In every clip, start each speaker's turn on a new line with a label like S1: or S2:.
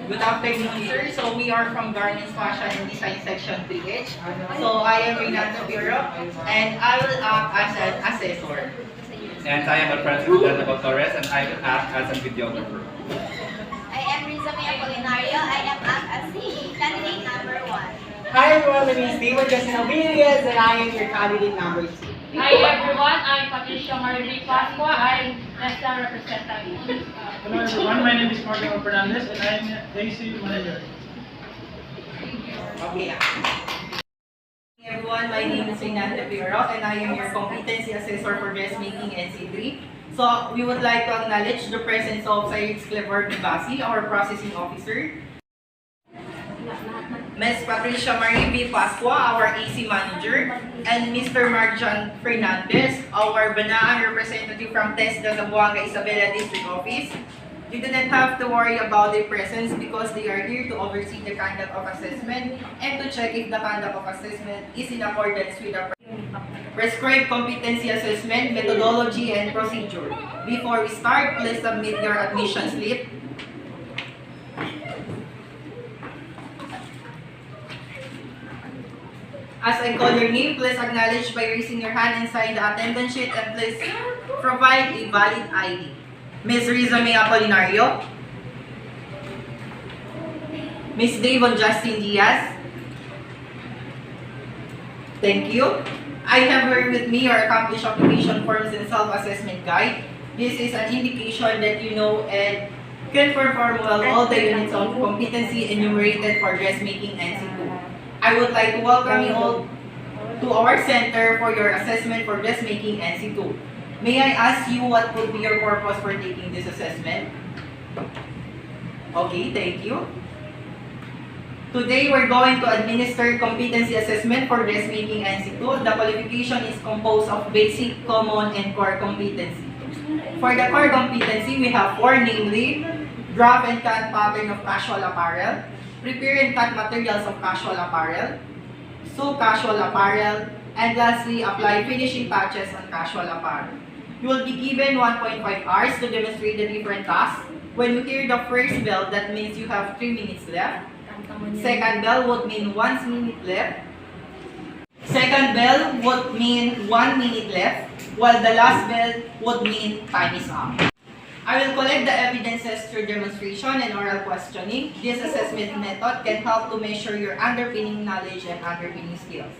S1: Good afternoon, sir. So we are from Garments Fashion and Design Section 3H. So I am Ncii, and I will act as an assessor.
S2: And I am a Francis Torres, and I will act as a videographer.
S3: I am Rizame Apolinario. I am act as the candidate number 1.
S4: Hi everyone, my name is Steven Justin Alvinius and I am your candidate number 2.
S5: Hi everyone, I'm Patricia Maribel Pascua. I'm national representative.
S6: Hello everyone, my name is Marco Fernandez and I am Ncii manager.
S1: Okay. Hey everyone, my name is Ncii and I am your competency assessor for dressmaking Ncii. So we would like to acknowledge the presence of Sir Clever Basi, our processing officer. Ms. Patricia Marie B. Pascua, our AC manager, and Mr. Marjan Fernandez, our Banaan representative from TESDA Zamboanga Isabela District Office. You do not have to worry about their presence because they are here to oversee the conduct of assessment and to check if the conduct of assessment is in accordance with the prescribed competency assessment, methodology, and procedure. Before we start, please submit your admission slip. As I call your name, please acknowledge by raising your hand and sign the attendance sheet, and please provide a valid ID. Ms. Rizame Apolinario, Ms. Davon Justin Diaz, thank you. I have here with me your accomplished application forms and self-assessment guide. This is an indication that you know and can perform well all the units of competency enumerated for dressmaking Ncii. I would like to welcome you all to our center for your assessment for dressmaking Ncii. May I ask you what would be your purpose for taking this assessment? Okay, thank you. Today, we're going to administer competency assessment for dressmaking Ncii. The qualification is composed of basic, common, and core competency. For the core competency, we have 4, namely, draft and cut pattern of casual apparel, prepare and cut materials of casual apparel, sew casual apparel, and lastly, apply finishing touches on casual apparel. You will be given 1.5 hours to demonstrate the different tasks. When you hear the first bell, that means you have 3 minutes left. Second bell would mean 1 minute left. Second bell would mean 1 minute left, while the last bell would mean time is up. I will collect the evidences through demonstration and oral questioning. This assessment method can help to measure your underpinning knowledge and underpinning skills.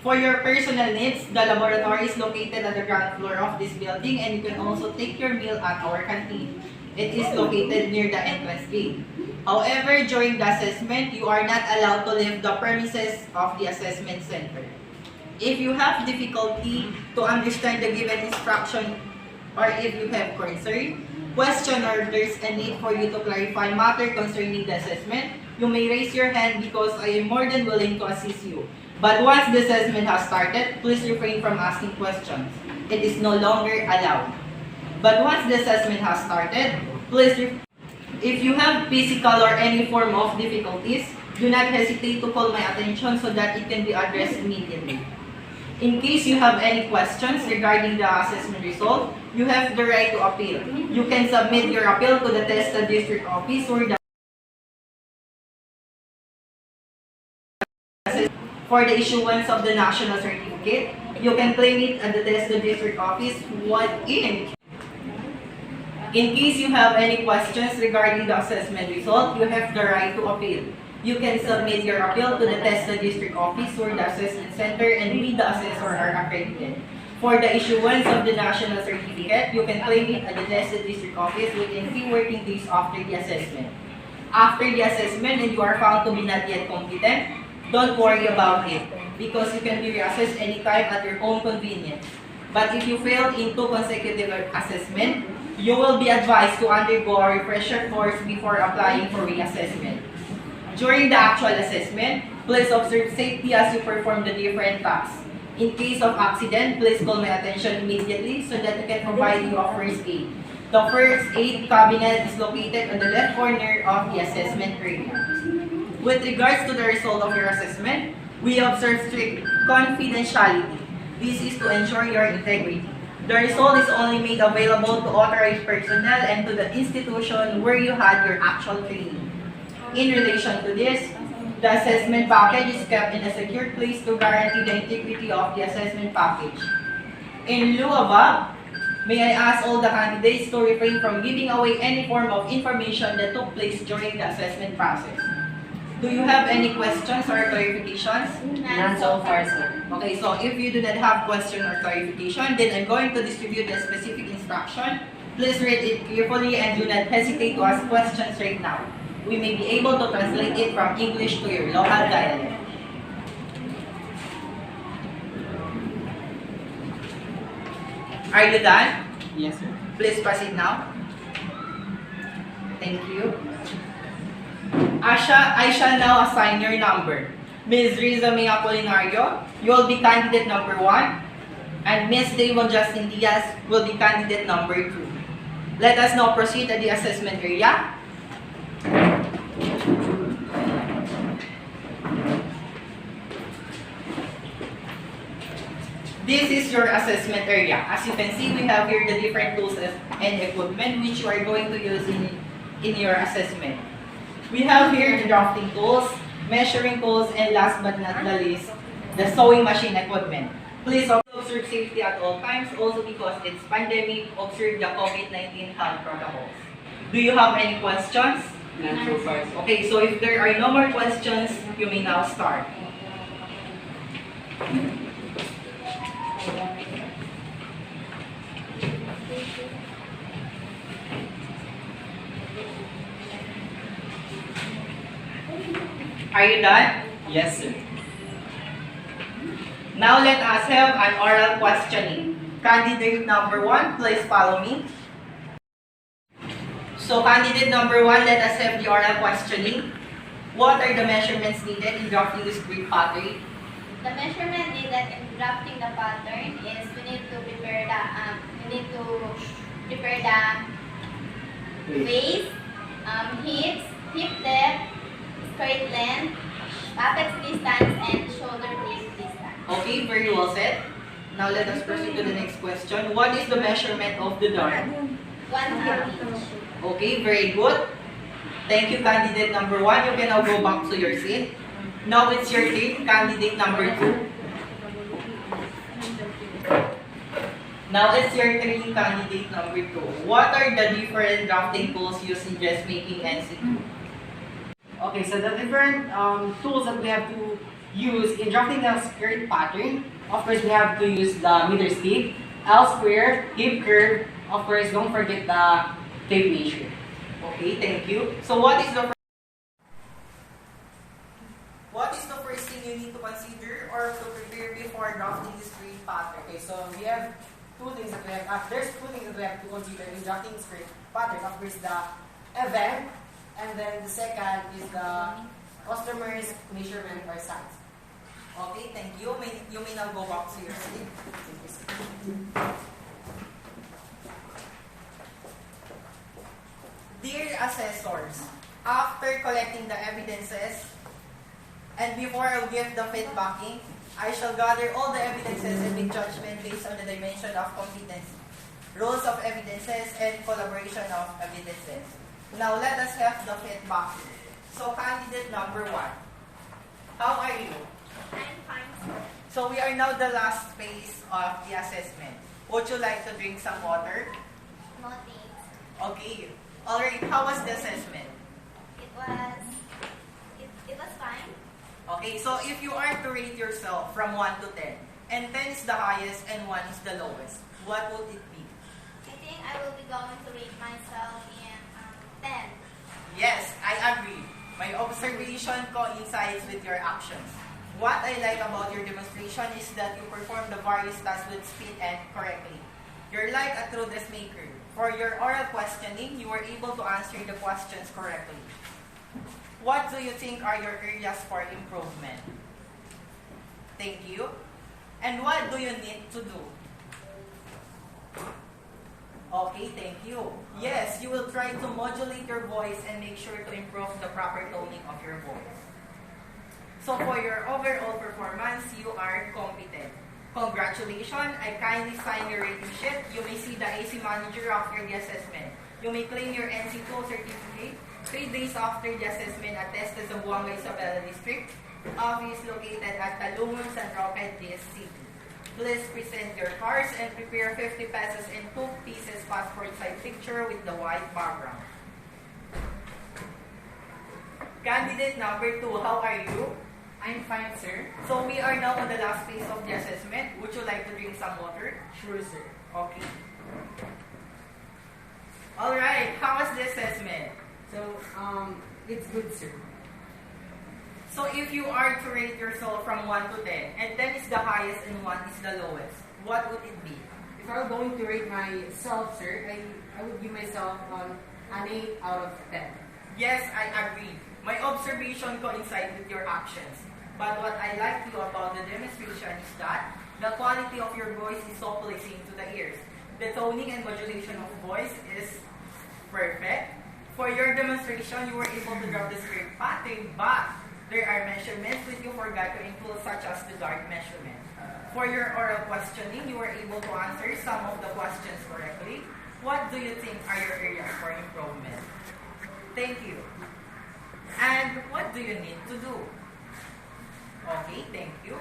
S1: For your personal needs, the laboratory is located at the ground floor of this building, and you can also take your meal at our canteen. It is located near the entrance gate. However, during the assessment, you are not allowed to leave the premises of the assessment center. If you have difficulty to understand the given instruction, or if you have concern, question, or there's a need for you to clarify matter concerning the assessment, you may raise your hand because I am more than willing to assist you. But once the assessment has started, please refrain from asking questions. It is no longer allowed. But once the assessment has started, if you have physical or any form of difficulties, do not hesitate to call my attention so that it can be addressed immediately. In case you have any questions regarding the assessment result, you have the right to appeal. You can submit your appeal to the TESDA District Office or the for the issuance of the national certificate. You can claim it at the TESDA District Office. In case you have any questions regarding the assessment result, you have the right to appeal. You can submit your appeal to the TESDA District Office or the Assessment Center, and we, the assessor, are accredited. For the issuance of the national certificate, you can claim it at the TESDA District Office within 3 working days after the assessment. After the assessment and you are found to be not yet competent, don't worry about it because you can be reassessed anytime at your own convenience. But if you fail in 2 consecutive assessments, you will be advised to undergo a refresher course before applying for reassessment. During the actual assessment, please observe safety as you perform the different tasks. In case of accident, please call my attention immediately so that we can provide you a first aid. The first aid cabinet is located on the left corner of the assessment area. With regards to the result of your assessment, we observe strict confidentiality. This is to ensure your integrity. The result is only made available to authorized personnel and to the institution where you had your actual training. In relation to this, the assessment package is kept in a secure place to guarantee the integrity of the assessment package. In lieu of, may I ask all the candidates to refrain from giving away any form of information that took place during the assessment process. Do you have any questions or clarifications?
S3: None so far, sir.
S1: Okay, so if you do not have question or clarification, then I'm going to distribute the specific instruction. Please read it carefully and do not hesitate to ask questions right now. We may be able to translate it from English to your local dialect. Are you done?
S4: Yes, sir.
S1: Please proceed now. Thank you. Asha, I shall now assign your number. Ms. Riza May Apolinario, you will be candidate number 1, and Ms. Devon Justin Diaz will be candidate number 2. Let us now proceed to the assessment area. This is your assessment area. As you can see, we have here the different tools and equipment which you are going to use in your assessment. We have here the drafting tools, measuring tools, and last but not the least, the sewing machine equipment. Please observe safety at all times. Also because it's pandemic, observe the COVID-19 health protocols. Do you have any questions?
S4: None so far, sir.
S1: Okay, so if there are no more questions, you may now start. Are you done?
S4: Yes, sir.
S1: Now let us have an oral questioning. Candidate number 1, please follow me. So candidate number 1, let us have the oral questioning. What are the measurements needed in drafting this grid pattern?
S3: The measurement needed in drafting the pattern is we need to prepare the waist, hips, hip depth, skirt length, pocket distance, and shoulder blade distance.
S1: Okay, very well said. Now let us proceed to the next question. What is the measurement of the darn?
S3: 1 inch.
S1: Okay, very good. Thank you, candidate number 1. You can now go back to your seat. Now it's your turn, candidate number 2. Now it's your turn, candidate number 2. What are the different drafting tools used in Dressmaking Ncii?
S4: Okay, so the different tools that we have to use in drafting the skirt pattern, of course, we have to use the meter stick, L square, hip curve, of course, don't forget the tape measure.
S1: Okay, thank you. So what is the first thing you need to consider or to prepare before drafting this skirt pattern?
S4: Okay, so we have two things that we have, there's two things that we have to consider in drafting skirt pattern. Of course, the event, and then the second is the customer's measurement or size.
S1: Okay, thank you. You may now go back to your seat. Dear assessors, after collecting the evidences and before I give the feedbacking, I shall gather all the evidences and make judgment based on the dimension of competency, roles of evidences, and collaboration of evidences. Now let us have the feedback. So candidate number 1, how are you?
S3: I'm fine, sir.
S1: So we are now the last phase of the assessment. Would you like to drink some water?
S3: No thanks.
S1: Okay. Alright, how was the assessment?
S3: It was fine.
S1: Okay, so if you are to rate yourself from 1 to 10, and 10 is the highest and 1 is the lowest, what would it be?
S3: I think I will be going to rate myself in 10.
S1: Yes, I agree. My observation coincides with your actions. What I like about your demonstration is that you perform the various tasks with speed and correctly. You're like a true dressmaker. For your oral questioning, you were able to answer the questions correctly. What do you think are your areas for improvement? Thank you. And what do you need to do? Okay, thank you. Yes, you will try to modulate your voice and make sure to improve the proper toning of your voice. So for your overall performance, you are competent. Congratulations, I kindly sign your rating sheet. You may see the AC manager after the assessment. You may claim your NC2 certificate. 3 days after the assessment, attest to Zamboanga Isabela District. Office located at Talungon, San Roque, City. Please present your cards and prepare 50 pesos and 2 pieces passport size picture with the white background. Candidate number 2, how are you?
S4: I'm fine, sir.
S1: So we are now on the last phase of the assessment. Would you like to drink some water?
S4: Sure, sir.
S1: Okay. Alright, how was the assessment?
S4: So, it's good, sir.
S1: So if you are to rate yourself from 1 to 10, and 10 is the highest and 1 is the lowest, what would it be?
S4: If I were going to rate myself, sir, I would give myself an 8 out of 10.
S1: Yes, I agree. My observation coincides with your actions. But what I like you about the demonstration is that the quality of your voice is so pleasing to the ears. The toning and modulation of voice is perfect. For your demonstration, you were able to drop the script pattern, but there are measurements which you forgot to include, such as the dart measurement. For your oral questioning, you were able to answer some of the questions correctly. What do you think are your areas for improvement? Thank you. And what do you need to do? Okay, thank you.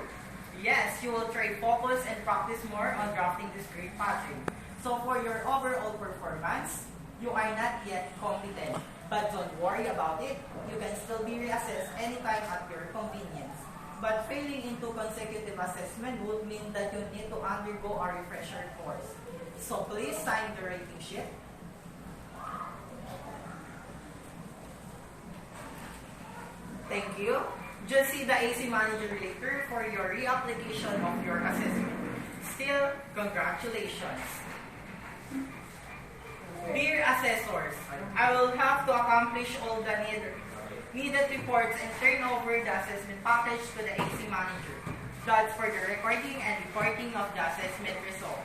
S1: Yes, you will try focus and practice more on drafting the script pattern. So for your overall performance, you are not yet competent. But don't worry about it. You can still be reassessed anytime at your convenience. But failing into consecutive assessment would mean that you need to undergo a refresher course. So please sign the rating sheet. Thank you. Just see the AC manager later for your reapplication of your assessment. Still, congratulations. Dear assessors, I will have to accomplish all the needed reports and turn over the assessment package to the AC manager. That's for the recording and reporting of the assessment result.